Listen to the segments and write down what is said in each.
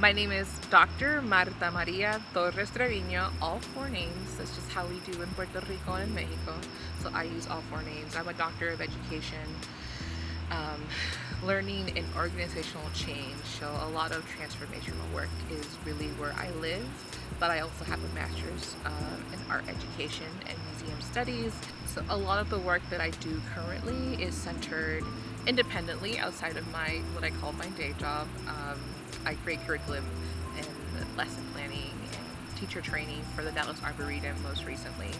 My name is Dr. Marta Maria Torres, all four names. That's just how we do in Puerto Rico and in Mexico. So I use all four names. I'm a doctor of education, learning and organizational change. So a lot of transformational work is really where I live, but I also have a master's in art education and museum studies. So a lot of the work that I do currently is centered independently outside of what I call my day job. I create curriculum and lesson planning and teacher training for the Dallas Arboretum most recently.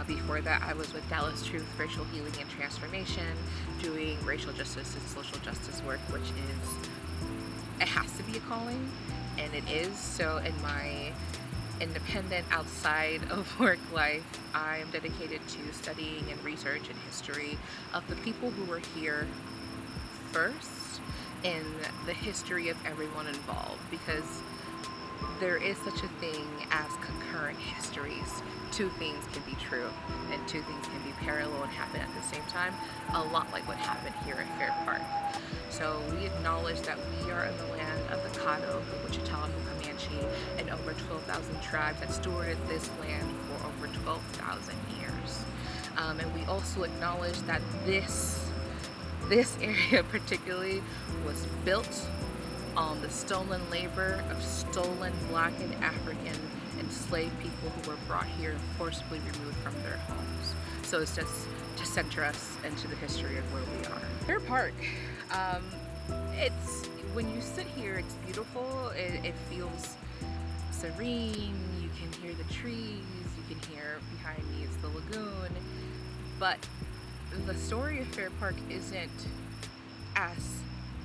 Before that, I was with Dallas Truth Racial Healing and Transformation, doing racial justice and social justice work, which it has to be a calling, and it is. So in my independent outside of work life, I am dedicated to studying and research and history of the people who were here first in the history of everyone involved, because there is such a thing as concurrent histories. Two things can be true and two things can be parallel and happen at the same time, a lot like what happened here at Fair Park. So we acknowledge that we are in the land of the Caddo, the Wichita, the Comanche, and over 12,000 tribes that stewarded this land for over 12,000 years. And we also acknowledge that this area particularly was built on the stolen labor of stolen Black and African enslaved people who were brought here and forcibly removed from their homes. So it's just to center us into the history of where we are. Fair Park, when you sit here, it's beautiful. It feels serene. You can hear the trees. You can hear behind me is the lagoon. But the story of Fair Park isn't as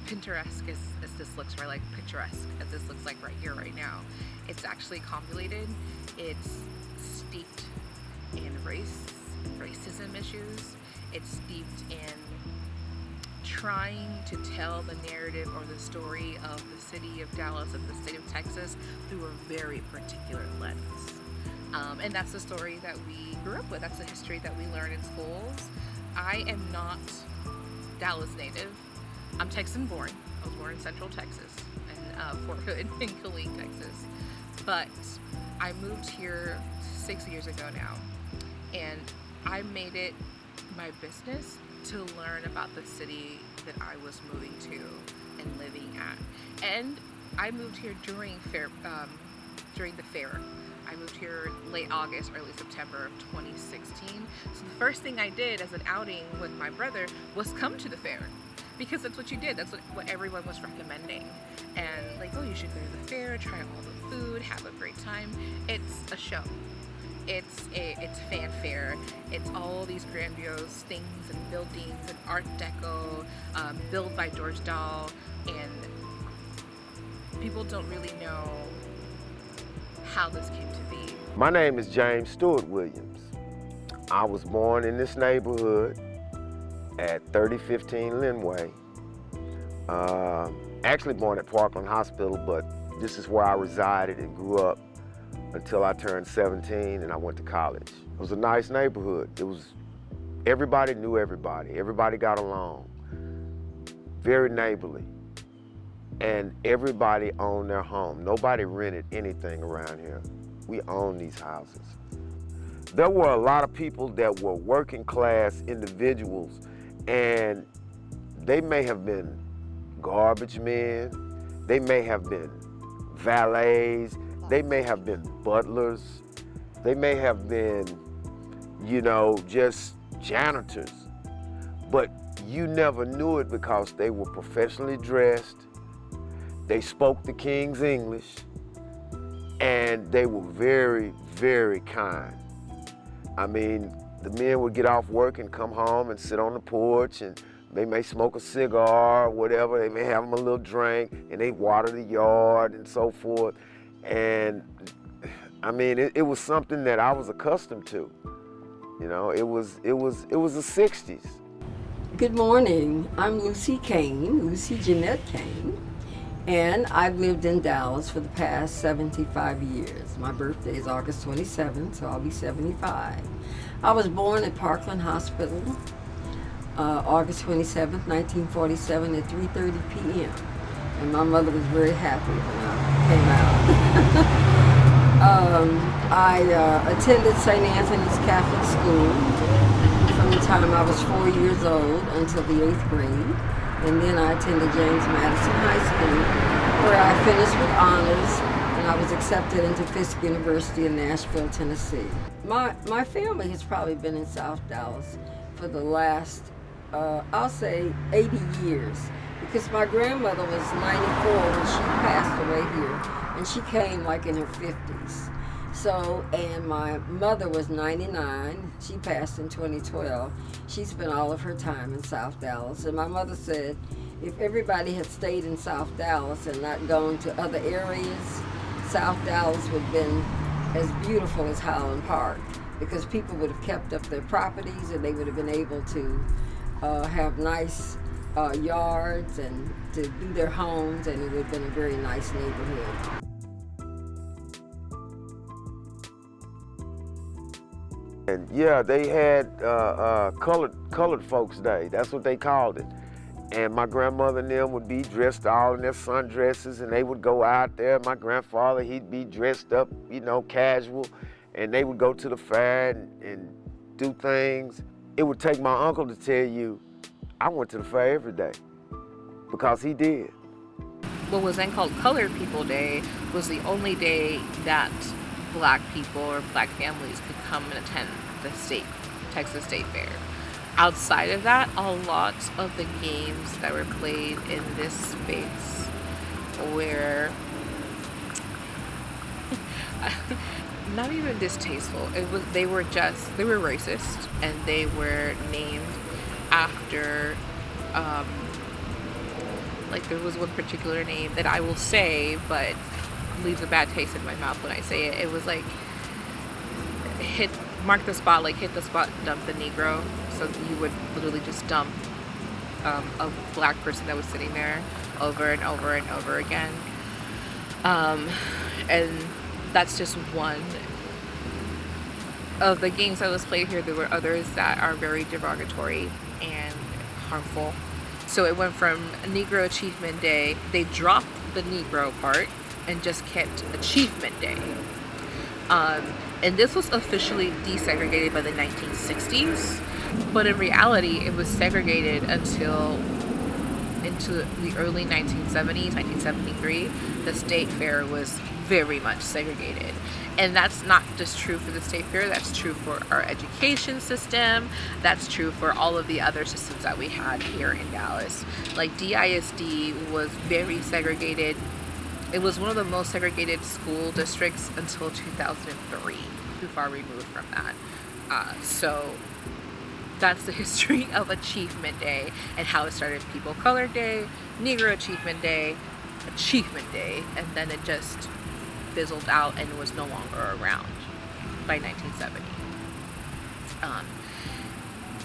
Pinteresque as this looks, right? Like picturesque as this looks like right here, right now. It's actually convoluted. It's steeped in racism issues. It's steeped in trying to tell the narrative or the story of the city of Dallas and the state of Texas through a very particular lens. And that's the story that we grew up with. That's the history that we learn in schools. I am not Dallas native. I'm Texan born. I was born in Central Texas, in Fort Hood in Killeen, Texas. But I moved here 6 years ago now, and I made it my business to learn about the city that I was moving to and living at. And I moved here during the fair. I moved here late August, early September of 2016. So the first thing I did as an outing with my brother was come to the fair, because that's what you did. That's what everyone was recommending. And like, oh, you should go to the fair, try all the food, have a great time. It's a show. It's fanfare. It's all these grandiose things and buildings and Art Deco, built by George Dahl, and people don't really know how this came to be. My name is James Stewart Williams. I was born in this neighborhood at 3015 Linway. Actually born at Parkland Hospital, but this is where I resided and grew up until I turned 17 and I went to college. It was a nice neighborhood. Everybody knew everybody. Everybody got along. Very neighborly. And everybody owned their home. Nobody rented anything around here. We own these houses. There were a lot of people that were working class individuals, and they may have been garbage men, they may have been valets, they may have been butlers, they may have been, just janitors. But you never knew it because they were professionally dressed, they spoke the King's English, and they were very, very kind. I mean, the men would get off work and come home and sit on the porch, and they may smoke a cigar or whatever. They may have them a little drink, and they water the yard and so forth. And I mean, it was something that I was accustomed to. It was the 60s. Good morning. I'm Lucy Jeanette Kane. And I've lived in Dallas for the past 75 years. My birthday is August 27th, so I'll be 75. I was born at Parkland Hospital, August 27th, 1947 at 3:30 p.m. And my mother was very happy when I came out. I attended St. Anthony's Catholic School from the time I was 4 years old until the 8th grade. And then I attended James Madison High School, where I finished with honors, and I was accepted into Fisk University in Nashville, Tennessee. My family has probably been in South Dallas for the last, I'll say, 80 years. Because my grandmother was 94 when she passed away here, and she came like in her 50s. So, and my mother was 99. She passed in 2012. She spent all of her time in South Dallas. And my mother said if everybody had stayed in South Dallas and not gone to other areas, South Dallas would have been as beautiful as Highland Park, because people would have kept up their properties and they would have been able to have nice yards and to do their homes, and it would have been a very nice neighborhood. And yeah, they had colored folks day. That's what they called it. And my grandmother and them would be dressed all in their sundresses, and they would go out there. My grandfather, he'd be dressed up, you know, casual, and they would go to the fair and do things. It would take my uncle to tell you, I went to the fair every day, because he did. What was then called Colored People Day was the only day that Black people or Black families could come and attend the Texas State Fair. Outside of that, a lot of the games that were played in this space were not even distasteful. They were racist, and they were named after like there was one particular name that I will say, but leaves a bad taste in my mouth when I say it. It was like mark the spot, like hit the spot, dump the Negro. So you would literally just dump a Black person that was sitting there over and over and over again. And that's just one of the games that was played here. There were others that are very derogatory and harmful. So it went from Negro Achievement Day, they dropped the Negro part and just kept Achievement Day. And this was officially desegregated by the 1960s, but in reality it was segregated until into the early 1970s, 1973. The state fair was very much segregated. And that's not just true for the state fair, that's true for our education system, that's true for all of the other systems that we had here in Dallas. Like DISD was very segregated. It was one of the most segregated school districts until 2003, too far removed from that. So that's the history of Achievement Day and how it started. People Colored Day, Negro Achievement Day, Achievement Day, and then it just fizzled out and was no longer around by 1970.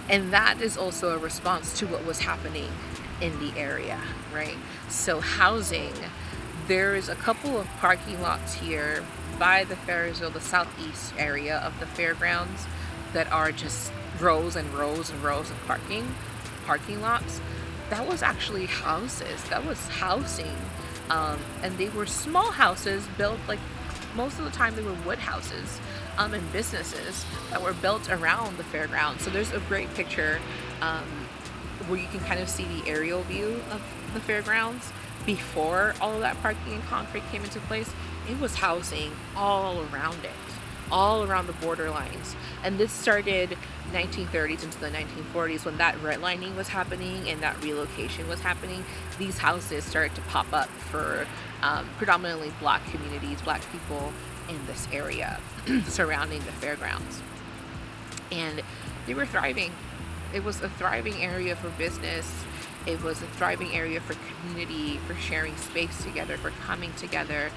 And that is also a response to what was happening in the area, right? So housing, there is a couple of parking lots here by the Ferrisville, the southeast area of the fairgrounds, that are just rows and rows and rows of parking lots. That was actually houses. That was housing. And they were small houses built, like most of the time they were wood houses, and businesses that were built around the fairgrounds. So there's a great picture where you can kind of see the aerial view of the fairgrounds before all of that parking and concrete came into place. It was housing all around it, all around the borderlines. And this started 1930s into the 1940s, when that redlining was happening and that relocation was happening. These houses started to pop up for predominantly Black communities, Black people in this area surrounding the fairgrounds. And they were thriving. It was a thriving area for business. It was a thriving area for community, for sharing space together, for coming together.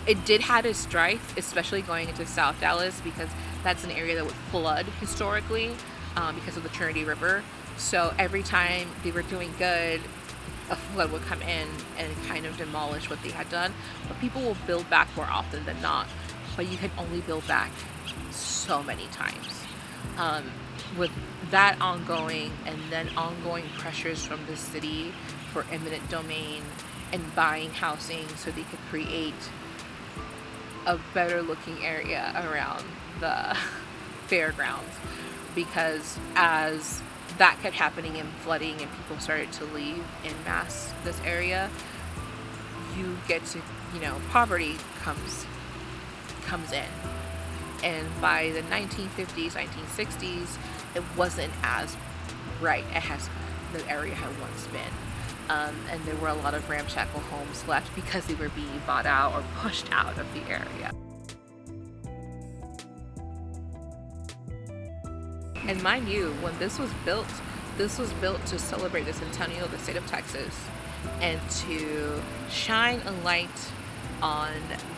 It did have its strife, especially going into South Dallas, because that's an area that would flood historically because of the Trinity River. So every time they were doing good, a flood would come in and kind of demolish what they had done. But people will build back more often than not. But you can only build back so many times. With that ongoing, and then ongoing pressures from the city for eminent domain and buying housing so they could create a better looking area around the fairgrounds, because as that kept happening and flooding and people started to leave en masse this area, you get to, poverty comes in. And by the 1950s, 1960s, it wasn't as bright as the area had once been. And there were a lot of ramshackle homes left because they were being bought out or pushed out of the area. And mind you, when this was built to celebrate the centennial of the state of Texas and to shine a light on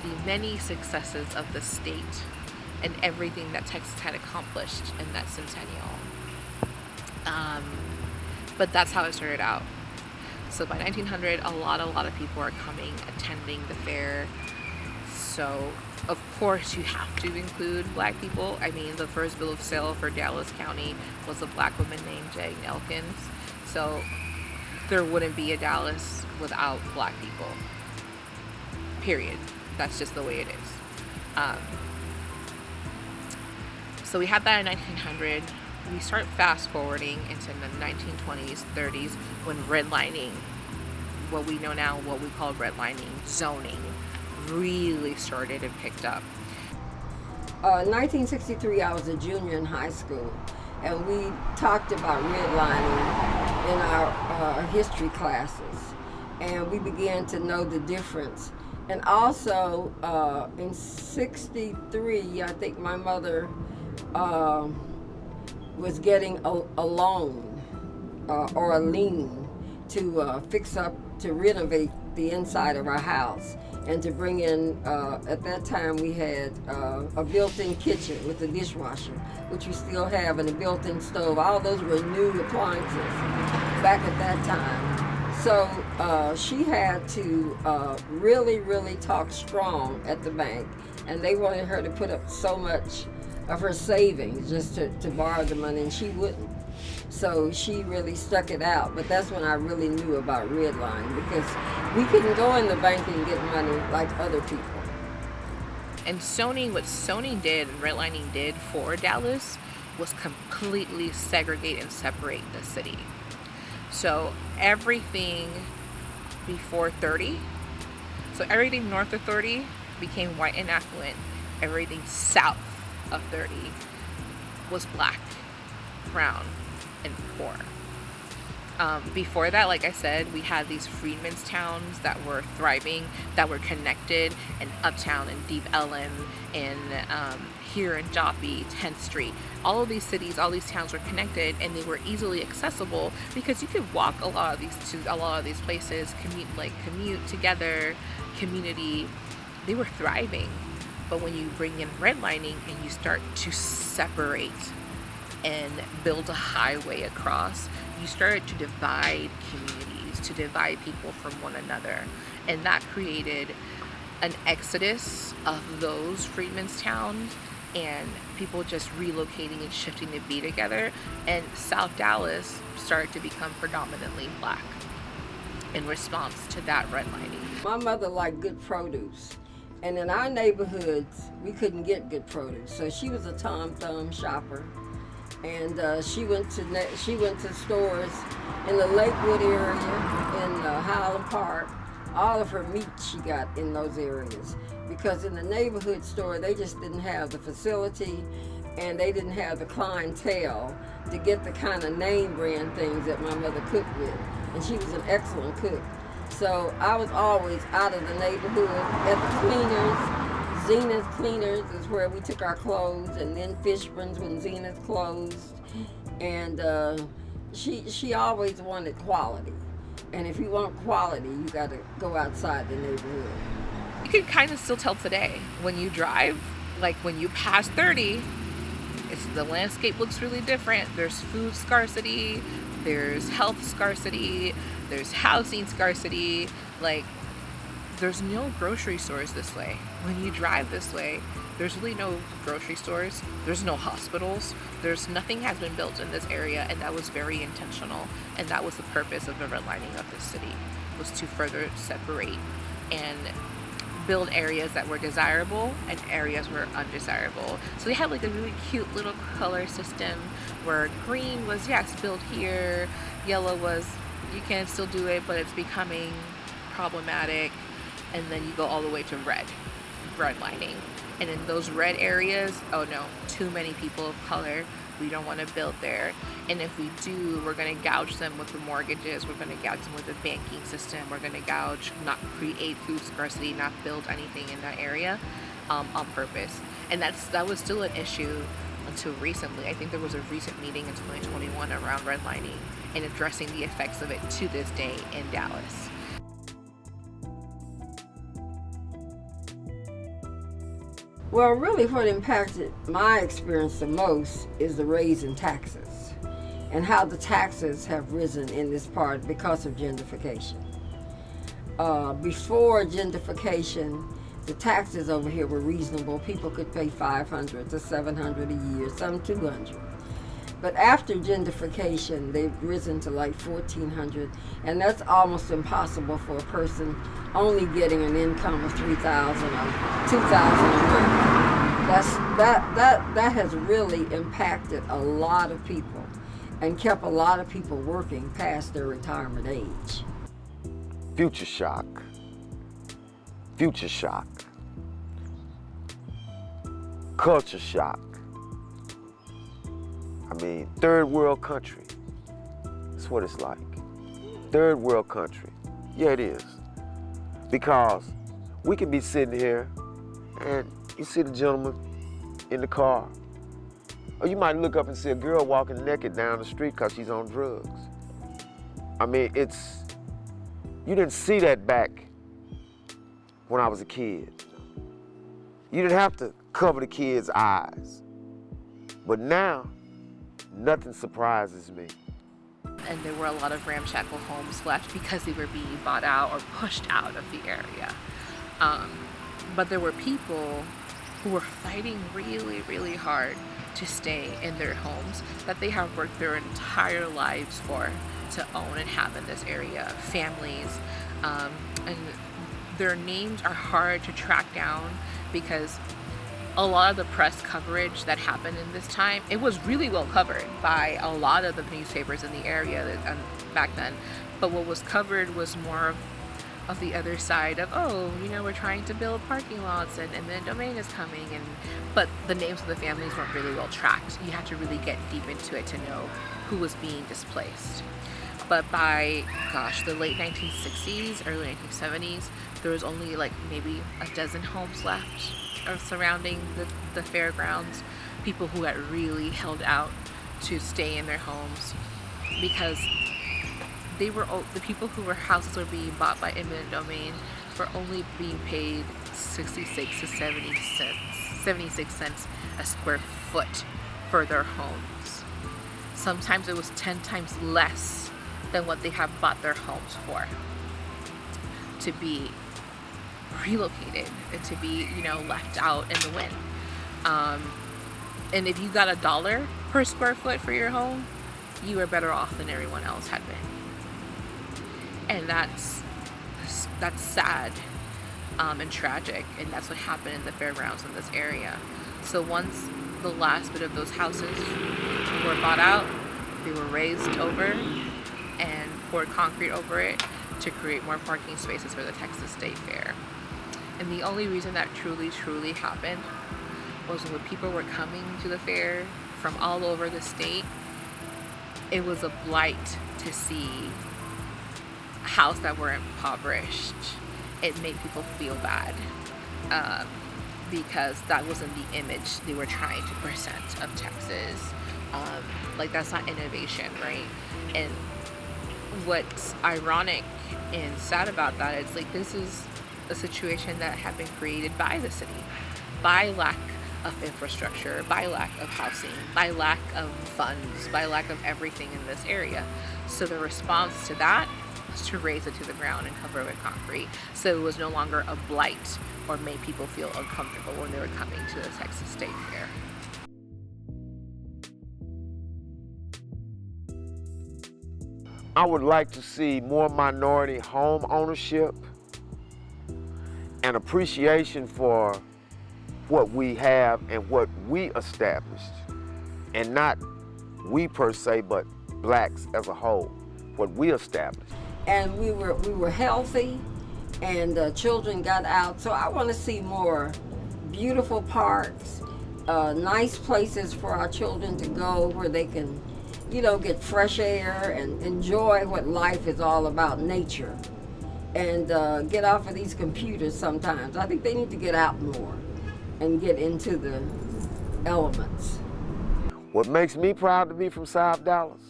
the many successes of the state and everything that Texas had accomplished in that centennial. But that's how it started out. So by 1900, a lot of people are coming, attending the fair. So of course you have to include black people. I mean, the first bill of sale for Dallas County was a black woman named Jane Elkins. So there wouldn't be a Dallas without black people. Period. That's just the way it is. So we had that in 1900. We start fast forwarding into the 1920s, 30s, when redlining, what we know now, what we call redlining, zoning, really started and picked up. 1963, I was a junior in high school, and we talked about redlining in our history classes, and we began to know the difference. And also, in 63, I think my mother was getting a loan or a lien to fix up, to renovate the inside of our house, and to bring in, at that time we had a built-in kitchen with a dishwasher, which we still have, and a built-in stove. All those were new appliances back at that time. So she had to really talk strong at the bank, and they wanted her to put up so much of her savings just to borrow the money, and she wouldn't. So she really stuck it out. But that's when I really knew about redlining, because we couldn't go in the bank and get money like other people. And what zoning did and redlining did for Dallas was completely segregate and separate the city. So everything before 30, so everything north of 30 became white and affluent. Everything south of 30 was black, brown, and poor. Before that, like I said, we had these freedmen's towns that were thriving, that were connected, and Uptown and Deep Ellum and here in Joppy, 10th Street. All of these cities, all these towns were connected, and they were easily accessible because you could walk a lot of these places, commute together, community. They were thriving. But when you bring in redlining and you start to separate and build a highway across, you started to divide communities, to divide people from one another. And that created an exodus of those freedmen's towns and people just relocating and shifting to be together. And South Dallas started to become predominantly black in response to that redlining. My mother liked good produce. And in our neighborhoods, we couldn't get good produce. So she was a Tom Thumb shopper. And she went to stores in the Lakewood area, in Highland Park. All of her meat she got in those areas. Because in the neighborhood store, they just didn't have the facility and they didn't have the clientele to get the kind of name brand things that my mother cooked with. And she was an excellent cook. So I was always out of the neighborhood at the cleaners. Zenith Cleaners is where we took our clothes, and then Fishburne's when Zenith closed. And she always wanted quality. And if you want quality, you got to go outside the neighborhood. You can kind of still tell today when you drive, like when you pass 30, the landscape looks really different. There's food scarcity, there's health scarcity, there's housing scarcity. Like, there's no grocery stores this way. When you drive this way, there's really no grocery stores, there's no hospitals, nothing has been built in this area, and that was very intentional. And that was the purpose of the redlining of this city, was to further separate and build areas that were desirable and areas were undesirable. So they had like a really cute little color system where green was, yes, build here, yellow was, you can still do it, but it's becoming problematic, and then you go all the way to redlining. And in those red areas, oh no, too many people of color, we don't want to build there. And if we do, we're going to gouge them with the mortgages, we're going to gouge them with the banking system, we're going to gouge, not create food scarcity, not build anything in that area on purpose. And that was still an issue until recently. I think there was a recent meeting in 2021 around redlining and addressing the effects of it to this day in Dallas. Well, really what impacted my experience the most is the raise in taxes and how the taxes have risen in this part because of gentrification. Before gentrification, the taxes over here were reasonable. People could pay $500 to $700 a year, some $200. But after gentrification, they've risen to like $1,400, and that's almost impossible for a person only getting an income of $3,000 or $2,000 a month. That has really impacted a lot of people and kept a lot of people working past their retirement age. Future shock. Future shock. Culture shock. I mean, third world country. That's what it's like. Third world country. Yeah, it is. Because we can be sitting here and you see the gentleman in the car. Or you might look up and see a girl walking naked down the street because she's on drugs. I mean, you didn't see that back when I was a kid. You didn't have to cover the kids' eyes. But now, nothing surprises me. And there were a lot of ramshackle homes left because they were being bought out or pushed out of the area. But there were people who were fighting really, really hard to stay in their homes that they have worked their entire lives for, to own and have in this area. Families, and their names are hard to track down because a lot of the press coverage that happened in this time, it was really well covered by a lot of the newspapers in the area back then. But what was covered was more of the other side of, oh, you know, we're trying to build parking lots and eminent domain is coming, but the names of the families weren't really well tracked. You had to really get deep into it to know who was being displaced. But by, the late 1960s, early 1970s, there was only like maybe a dozen homes left surrounding the fairgrounds. People who had really held out to stay in their homes because the people houses were being bought by eminent domain were only being paid 66 to 76 cents a square foot for their homes. Sometimes it was 10 times less than what they have bought their homes for, to be relocated and to be, left out in the wind. And if you got $1 per square foot for your home, you were better off than everyone else had been. And that's sad and tragic, and that's what happened in the fairgrounds in this area. So once the last bit of those houses were bought out, they were raised over and poured concrete over it to create more parking spaces for the Texas State Fair. And the only reason that truly happened was when people were coming to the fair from all over the state. It was a blight to see a house that were impoverished. It made people feel bad because that wasn't the image they were trying to present of Texas. That's not innovation, right? And what's ironic and sad about that is this is a situation that had been created by the city, by lack of infrastructure, by lack of housing, by lack of funds, by lack of everything in this area. So the response to that to raze it to the ground and cover it with concrete. So it was no longer a blight or made people feel uncomfortable when they were coming to the Texas State Fair. I would like to see more minority home ownership and appreciation for what we have and what we established, and not we per se, but blacks as a whole, what we established. And we were healthy, and children got out. So I want to see more beautiful parks, nice places for our children to go where they can, get fresh air and enjoy what life is all about, nature, and get off of these computers sometimes. I think they need to get out more and get into the elements. What makes me proud to be from South Dallas?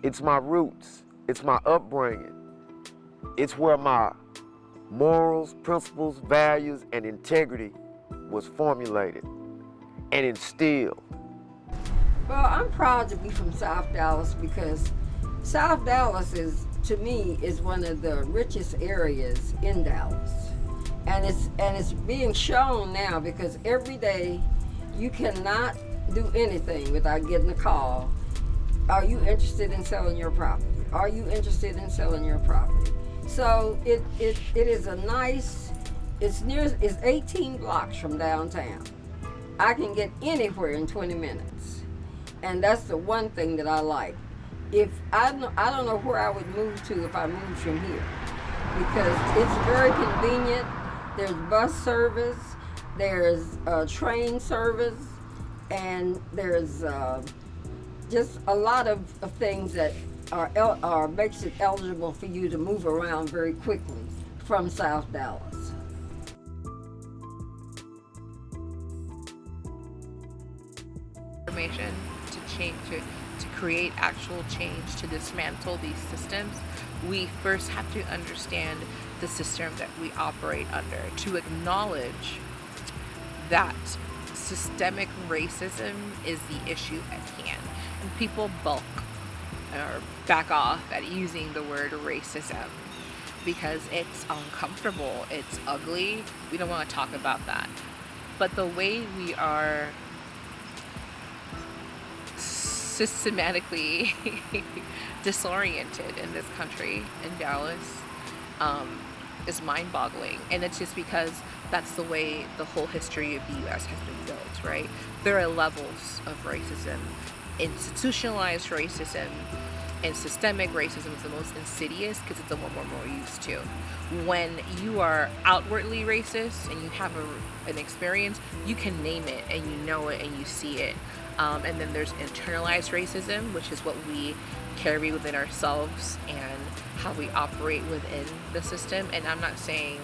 It's my roots, it's my upbringing. It's where my morals, principles, values, and integrity was formulated and instilled. Well, I'm proud to be from South Dallas because South Dallas to me, is one of the richest areas in Dallas. And it's being shown now because every day you cannot do anything without getting a call. Are you interested in selling your property? Are you interested in selling your property? So it is a nice, it's 18 blocks from downtown. I can get anywhere in 20 minutes. And that's the one thing that I like. If I don't know where I would move to if I moved from here, because it's very convenient. There's bus service, there's train service, and there's just a lot of things that makes it eligible for you to move around very quickly from South Dallas. Information to change, to create actual change, to dismantle these systems, we first have to understand the system that we operate under, to acknowledge that systemic racism is the issue at hand. And people bulk or back off at using the word racism because it's uncomfortable, it's ugly, we don't want to talk about that. But the way we are systematically disoriented in this country, in Dallas, is mind-boggling. And it's just because that's the way the whole history of the U.S. has been built, right? There are levels of racism. Institutionalized racism and systemic racism is the most insidious because it's the one we're more used to. When you are outwardly racist and you have an experience, you can name it and you know it and you see it. And then there's internalized racism, which is what we carry within ourselves and how we operate within the system. And I'm not saying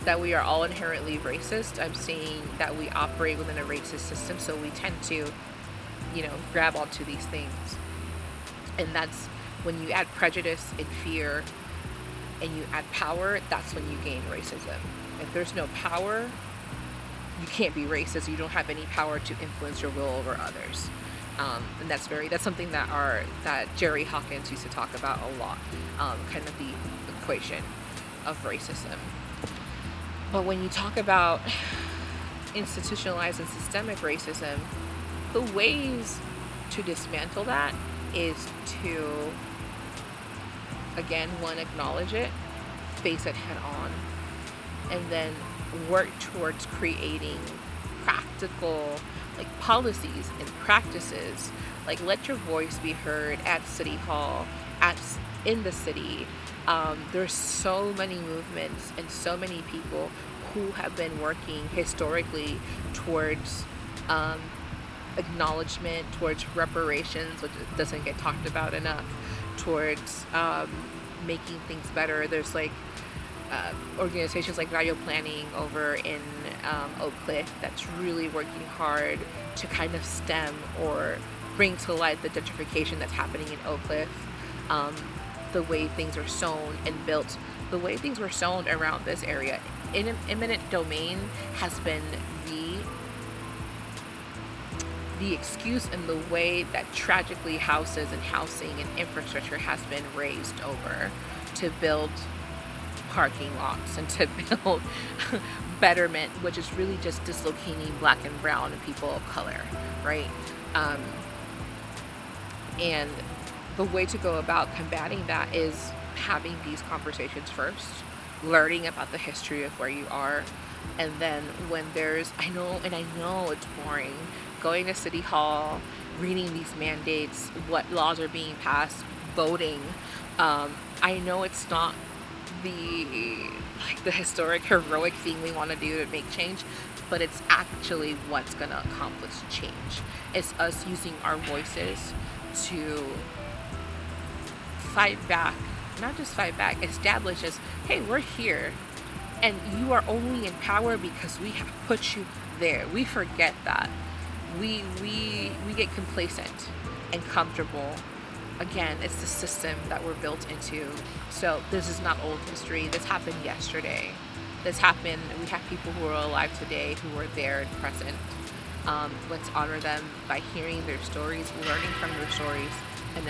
that we are all inherently racist. I'm saying that we operate within a racist system, so we tend to, grab onto these things. And that's when you add prejudice and fear and you add power, that's when you gain racism. If there's no power, you can't be racist. You don't have any power to influence your will over others. And that's something that Jerry Hawkins used to talk about a lot, kind of the equation of racism. But when you talk about institutionalized and systemic racism, the ways to dismantle that is to, again, one, acknowledge it, face it head on, and then work towards creating practical policies and practices. Let your voice be heard at City Hall, in the city. There's so many movements and so many people who have been working historically towards acknowledgement, towards reparations, which doesn't get talked about enough, towards making things better. There's organizations like Value Planning over in Oak Cliff that's really working hard to kind of stem or bring to light the gentrification that's happening in Oak Cliff. The way things are sown and built, the way things were sown around this area in an eminent domain has been the excuse and the way that tragically houses and housing and infrastructure has been raised over. to build parking lots and to build betterment, which is really just dislocating black and brown and people of color, right? And the way to go about combating that is having these conversations first, learning about the history of where you are, and then when I know it's boring, going to City Hall, reading these mandates, what laws are being passed, voting. I know it's not the historic, heroic thing we want to do to make change, but it's actually what's going to accomplish change. It's us using our voices to fight back, not just fight back, establish as, hey, we're here, and you are only in power because we have put you there. We forget that. We get complacent and comfortable. Again, it's the system that we're built into. So this is not old history. This happened yesterday. We have people who are alive today who were there and present. Let's honor them by hearing their stories, learning from their stories, and